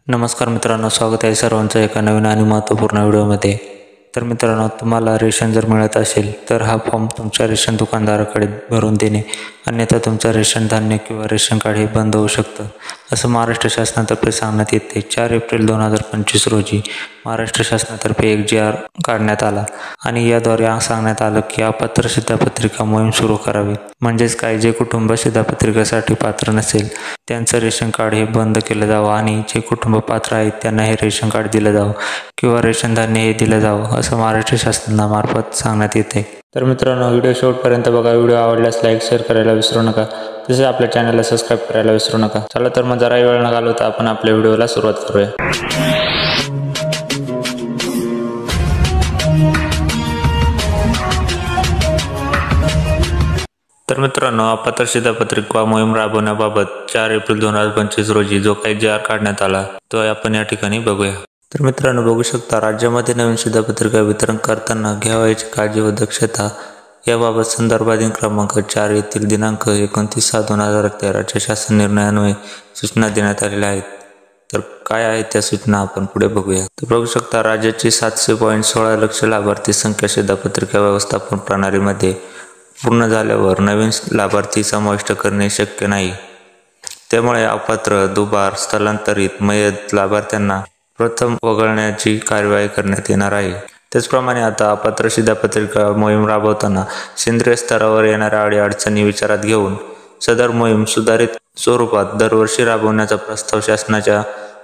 नमस्कार मित्रांनो, स्वागत आहे सर्वांचं एका नवीन आणि महत्त्वपूर्ण व्हिडिओमध्ये। तर मित्रांनो, तुम्हाला रेशन जर मिळत असेल तर हा फॉर्म तुमच्या रेशन दुकानदाराकडे भरून देणे, अन्यथा तुमचं रेशन धान्य किंवा रेशन कार्ड हे बंद होऊ शकतं, असं महाराष्ट्र शासनातर्फे सांगण्यात येते। 4 एप्रिल 2025 रोजी महाराष्ट्र शासनातर्फे एक GR काढण्यात आला आणि याद्वारे सांगण्यात आलं की अपात्र शिधापत्रिका मोहीम सुरू करावी। म्हणजेच काय, जे कुटुंब शिधापत्रिकेसाठी पात्र नसेल त्यांचं रेशन कार्ड हे बंद केलं जावं आणि जे कुटुंब पात्र आहेत त्यांना हे रेशन कार्ड दिलं जावं किंवा रेशन धान्य हे दिलं जावं, असं महाराष्ट्र शासनामार्फत सांगण्यात येते। तर मित्रांनो, व्हिडिओ शेवटपर्यंत बघा। व्हिडिओ आवडल्यास लाईक शेअर करायला विसरू नका, तसेच आपल्या चॅनलला सबस्क्राईब करायला विसरू नका। चला तर मग जरा वेळ न घालवता आपण आपल्या व्हिडिओला सुरुवात करूया। तर मित्रांनो, अपात्र शिधापत्रिका मोहीम राबवण्याबाबत 4 एप्रिल 2025 रोजी जो काही GR काढण्यात आला तो आपण या ठिकाणी बघूया। तर मित्रांनो, बघू शकता, राज्यामध्ये नवीन शिधापत्रिका वितरण करताना घ्यावयाची काळजी व दक्षता याबाबत संदर्भाधीन क्रमांक 4 येथील दिनांक 29/6/2013 च्या शासन निर्णयान्वये सूचना देण्यात आलेल्या आहेत। तर काय आहेत त्या सूचना आपण पुढे बघूया। तर बघू शकता, राज्याची 700.16 लक्ष लाभार्थी संख्या शिधापत्रिका व्यवस्थापन प्रणालीमध्ये पूर्ण झाल्यावर नवीन लाभार्थी समाविष्ट करणे शक्य नाही। त्यामुळे अपात्र, दुबार, स्थलांतरित, मयत लाभार्थ्यांना प्रथम वगळण्याची कार्यवाही करण्यात येणार आहे। त्याचप्रमाणे आता अपात्र शिधापत्रिका मोहीम राबवताना सेंद्रिय स्तरावर येणाऱ्या अडीअडचणी विचारात घेऊन सदर मोहीम सुधारित स्वरूपात दरवर्षी राबवण्याचा प्रस्ताव शासनाच्या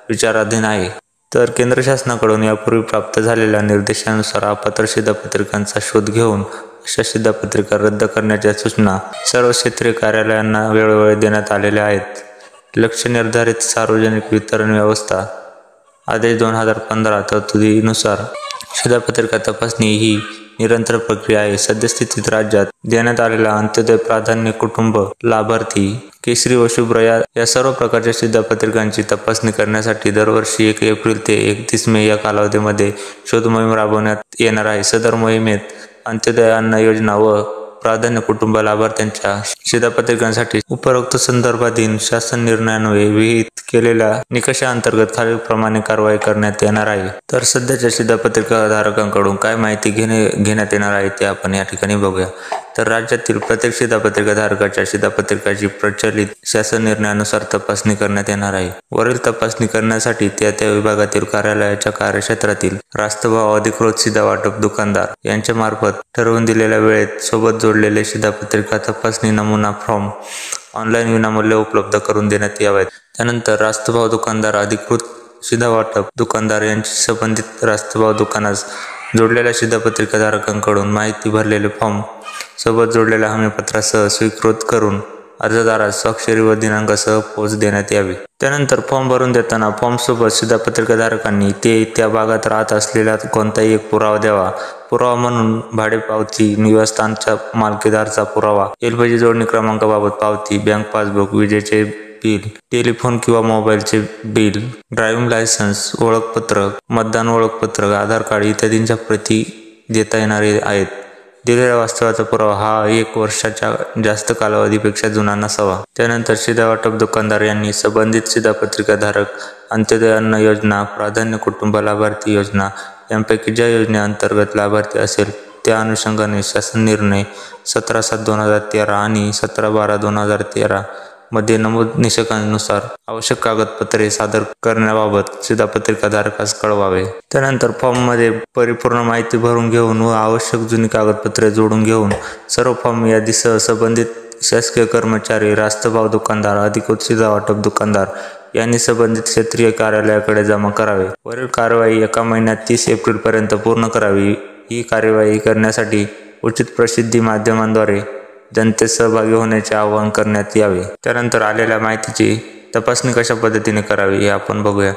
विचाराधीन आहे। तर केंद्र शासनाकडून यापूर्वी प्राप्त झालेल्या निर्देशानुसार अपात्र शिधापत्रिकांचा शोध घेऊन अशा शिधापत्रिका रद्द करण्याच्या सूचना सर्व क्षेत्रीय कार्यालयांना वेळोवेळी देण्यात आलेल्या आहेत। लक्ष्य निर्धारित सार्वजनिक वितरण व्यवस्था आदेश 2015 तरतुदीनुसार शिधापत्रिका तपासणी ही निरंतर प्रक्रिया आहे। सद्यस्थितीत राज्यात देण्यात आलेला अंत्योदय, प्राधान्य, कुटुंब, लाभार्थी, केशरी व शुभ्र या सर्व प्रकारच्या शिधापत्रिकांची तपासणी करण्यासाठी दरवर्षी 1 एप्रिल ते 31 मे या कालावधीमध्ये शोध मोहीम राबवण्यात येणार आहे। सदर मोहिमेत अंत्योदय अन्न योजना व प्राधान्य कुटुंब लाभार्थ्यांच्या शिधापत्रिकांसाठी उपरोक्त संदर्भाधीन शासन निर्णयान्वये विहित केलेल्या निकषांतर्गत खालीलप्रमाणे कारवाई करण्यात येणार आहे। तर सध्याच्या शिधापत्रिका धारकांकडून काय माहिती घेण्यात येणार आहे ते आपण या ठिकाणी बघूया। तर राज्यातील प्रत्येक शिधापत्रिका धारकाच्या शिधापत्रिकाची प्रचलित शासन निर्णयानुसार तपासणी करण्यात येणार आहे। वरील तपासणी करण्यासाठी त्या विभागातील कार्यालयाच्या कार्यक्षेत्रातील रास्तभाव अधिकृत शिधा वाटप दुकानदार यांच्या मार्फत ठरवून दिलेल्या वेळेत सोबत जोडलेले शिधापत्रिका तपासणी नमुना फॉर्म ऑनलाईन विनामूल्य उपलब्ध करून देण्यात यावेत। त्यानंतर रास्तभाव दुकानदार, अधिकृत शिधा वाटप दुकानदार यांची संबंधित रास्तभाव दुकानास जोडलेल्या शिधापत्रिका धारकांकडून माहिती भरलेले फॉर्म सोबत जोडलेल्या हमीपत्रासह स्वीकृत करून अर्जदारास स्वाक्षरी व दिनांकासह पोच देण्यात यावी। त्यानंतर फॉर्म भरून देताना फॉर्म सोबत शिधापत्रिका धारकांनी त्या भागात राहत असलेला कोणताही एक पुरावा द्यावा। पुरावा म्हणून भाडे पावती, निवासस्थानच्या मालकीदारचा पुरावा, LPG जोडणी क्रमांकाबाबत पावती, बँक पासबुक, विजेचे बिल, टेलिफोन किंवा मोबाईलचे बिल, ड्रायव्हिंग लायसन्स, ओळखपत्र, मतदान ओळखपत्र, आधार कार्ड इत्यादींच्या प्रती देता येणार आहेत। दिलेल्या वास्तवाचा पुरावा हा 1 वर्षाच्या जास्त कालावधीपेक्षा जुना नसावा। त्यानंतर शिधा वाटप दुकानदार यांनी संबंधित शिधापत्रिका धारक अंत्योदय अन्न योजना, प्राधान्य कुटुंब लाभार्थी योजना यांपैकी ज्या योजनेअंतर्गत लाभार्थी असेल त्या अनुषंगाने शासन निर्णय 17/7/2013 आणि 17/12/2013 मध्ये नमूद निकषांनुसार आवश्यक कागदपत्रे सादर करण्याबाबत शिधापत्रिका धारकास कळवावे। त्यानंतर फॉर्ममध्ये परिपूर्ण माहिती भरून घेऊन व आवश्यक जुनी कागदपत्रे जोडून घेऊन सर्व फॉर्म यादीसह संबंधित शासकीय कर्मचारी, रास्तभाव दुकानदार, अधिकृत शिधा वाटप दुकानदार यांनी संबंधित क्षेत्रीय कार्यालयाकडे जमा करावे। वरील कार्यवाही 1 महिन्यात 30 एप्रिल पर्यंत पूर्ण करावी। ही कार्यवाही करण्यासाठी उचित प्रसिद्धी माध्यमांद्वारे जनतेस सहभागी होण्याचे आवाहन करण्यात यावे। त्यानंतर आलेल्या माहितीची तपासणी कशा पद्धतीने करावी हे आपण बघूया।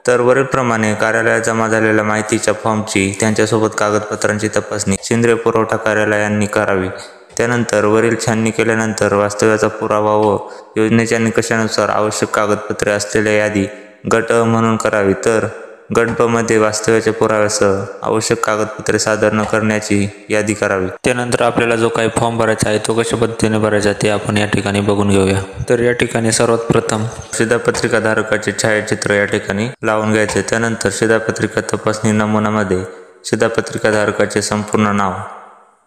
तर वरीलप्रमाणे कार्यालयात जमा झालेल्या माहितीच्या फॉर्मची त्यांच्यासोबत कागदपत्रांची तपासणी सेंद्रिय पुरवठा कार्यालयांनी करावी। त्यानंतर वरील छाननी केल्यानंतर वास्तव्याचा पुरावा व योजनेच्या निकषानुसार आवश्यक कागदपत्रे असलेल्या यादी गट अ म्हणून करावी। तर गट ब मध्ये वास्तव्याच्या पुराव्यासह आवश्यक कागदपत्रे सादर न करण्याची यादी करावी। त्यानंतर आपल्याला जो काही फॉर्म भरायचा आहे तो कशा पद्धतीने भरायचा ते आपण या ठिकाणी बघून घेऊया। तर या ठिकाणी सर्वात प्रथम शिधापत्रिका धारकाचे छायाचित्र या ठिकाणी लावून घ्यायचे। त्यानंतर शिधापत्रिका तपासणी नमुनामध्ये शिधापत्रिका धारकाचे संपूर्ण नाव,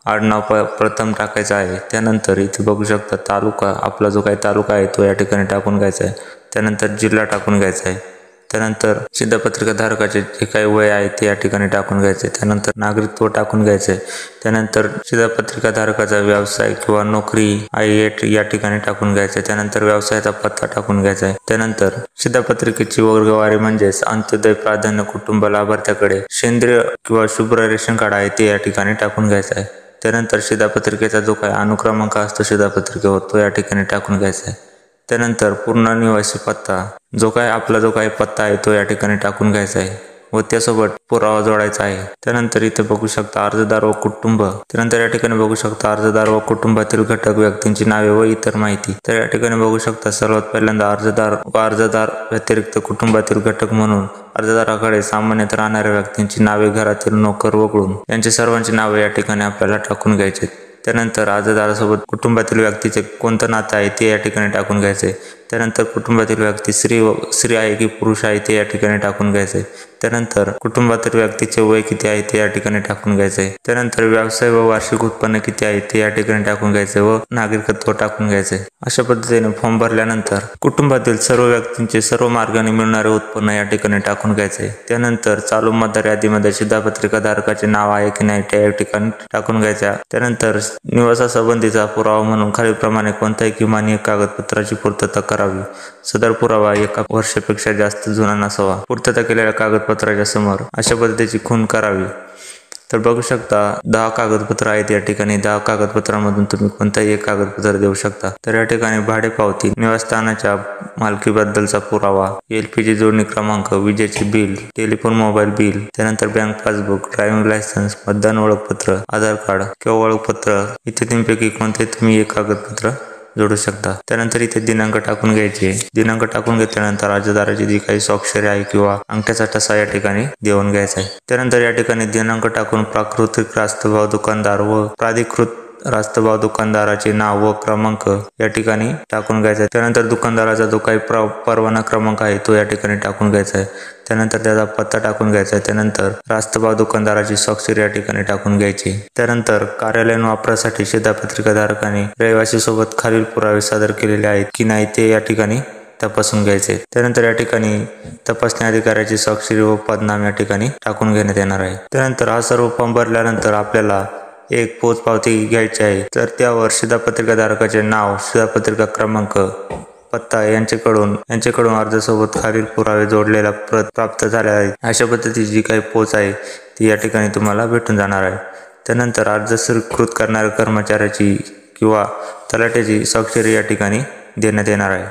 आडनाव प्रथम टाकायचं आहे। त्यानंतर इथे बघू शकता तालुका, आपला जो काही तालुका आहे तो या ठिकाणी टाकून घ्यायचा आहे। त्यानंतर जिल्हा टाकून घ्यायचा आहे। त्यानंतर शिधापत्रिका धारकाचे जे काही वय आहे ते या ठिकाणी टाकून घ्यायचे। त्यानंतर नागरिकत्व टाकून घ्यायचे। त्यानंतर शिधापत्रिका धारकाचा व्यवसाय किंवा नोकरी आहे या ठिकाणी टाकून घ्यायचे। त्यानंतर व्यवसायाचा पत्ता टाकून घ्यायचा आहे। त्यानंतर शिधापत्रिकेची वर्गवारी म्हणजेच अंत्योदय प्राधान्य कुटुंब लाभार्थ्याकडे सेंद्रिय किंवा शुभ्र रेशन कार्ड आहे ते या ठिकाणी टाकून घ्यायचं आहे। त्यानंतर शिधापत्रिकेचा जो काही अनुक्रमांक असतो शिधापत्रिकेवर तो या ठिकाणी टाकून घ्यायचा आहे। त्यानंतर पूर्ण निवासी पत्ता, जो काही पत्ता आहे तो या ठिकाणी टाकून घ्यायचा आहे व त्यासोबत पुरावा जोडायचा आहे। त्यानंतर इथे बघू शकता अर्जदार व कुटुंब, त्यानंतर या ठिकाणी बघू शकता अर्जदार व कुटुंबातील घटक व्यक्तींची नावे व इतर माहिती। तर या ठिकाणी बघू शकता सर्वात पहिल्यांदा अर्जदार व्यतिरिक्त कुटुंबातील घटक म्हणून अर्जदाराकडे सामान्यत राहणाऱ्या व्यक्तींची नावे, घरातील नोकर वगळून यांची सर्वांची नावे या ठिकाणी आपल्याला टाकून घ्यायची। त्यानंतर अर्जदारासोबत कुटुंबातील व्यक्तीचे कोणतं नातं आहे ते या ठिकाणी टाकून घ्यायचे। त्यानंतर कुटुंबातील व्यक्ती स्त्री आहे की पुरुष आहे ते या ठिकाणी टाकून घ्यायचे। त्यानंतर कुटुंबातील व्यक्तीचे वय किती आहे ते या ठिकाणी टाकून घ्यायचे। त्यानंतर व्यवसाय व वार्षिक उत्पन्न किती आहे ते या ठिकाणी टाकून घ्यायचे व नागरिकत्व टाकून घ्यायचे। अशा पद्धतीने फॉर्म भरल्यानंतर कुटुंबातील सर्व व्यक्तींचे सर्व मार्गाने मिळणारे उत्पन्न या ठिकाणी टाकून घ्यायचे। त्यानंतर चालू मतदार यादीमध्ये शिधापत्रिका धारकाचे नाव आहे की नाही ते या ठिकाणी टाकून घ्यायच्या। त्यानंतर निवासासंबंधीचा पुरावा म्हणून खालीलप्रमाणे कोणत्याही किमान एक कागदपत्राची पूर्तता करावी। सदर पुरावा 1 वर्षापेक्षा जास्त जुना नसावा। पूर्तता केलेल्या कागदपत्राच्या समोर अशा पद्धतीची खूण करावी। तर बघू शकता 10 कागदपत्र आहेत या ठिकाणी। 10 कागदपत्रांमधून तुम्ही कोणताही एक कागदपत्र देऊ शकता। तर या ठिकाणी भाडे पावती, निवासस्थानाच्या मालकीबद्दलचा पुरावा, LPG जोडणी क्रमांक, विजेचे बिल, टेलिफोन मोबाईल बिल, त्यानंतर बँक पासबुक, ड्रायव्हिंग लायसन्स, मतदान ओळखपत्र, आधार कार्ड किंवा ओळखपत्र इत्यादींपैकी कोणते तुम्ही एक कागदपत्र जोडू शकता। त्यानंतर इथे दिनांक टाकून घ्यायचे। दिनांक टाकून घेतल्यानंतर अर्जदाराची जी काही स्वाक्षरी आहे किंवा अंगठ्याचा ठसा या ठिकाणी देऊन घ्यायचा आहे। त्यानंतर या ठिकाणी दिनांक टाकून प्राकृतिक रास्तभाव दुकानदार व प्राधिकृत रास्तभाव दुकानदाराचे नाव व क्रमांक या ठिकाणी टाकून घ्यायचा। त्यानंतर दुकानदाराचा जो काही परवाना क्रमांक आहे तो या ठिकाणी टाकून घ्यायचा आहे। त्यानंतर त्याचा पत्ता टाकून घ्यायचा। त्यानंतर रास्तभाव दुकानदाराची स्वाक्षरी या ठिकाणी टाकून घ्यायची। त्यानंतर कार्यालयीन वापरासाठी शिधापत्रिका धारकाने रहिवासी सोबत खालील पुरावे सादर केलेले आहेत की नाही ते या ठिकाणी तपासून घ्यायचे। त्यानंतर या ठिकाणी तपासणी अधिकाऱ्याची स्वाक्षरी व पदनाम या ठिकाणी टाकून घेण्यात येणार आहे। त्यानंतर हा सर्व फॉर्म भरल्यानंतर आपल्याला एक पोचपावती घ्यायची आहे। तर त्यावर शिधापत्रिका धारकाचे नाव, शिधापत्रिका क्रमांक, पत्ता यांच्याकडून अर्जासोबत खालील पुरावे जोडलेला प्रत प्राप्त झाल्या आहेत अशा पद्धतीची जी काही पोच आहे ती या ठिकाणी तुम्हाला भेटून जाणार आहे। त्यानंतर अर्ज स्वीकृत करणाऱ्या कर्मचाऱ्याची किंवा तलाठ्याची स्वाक्षरी या ठिकाणी देण्यात येणार आहे।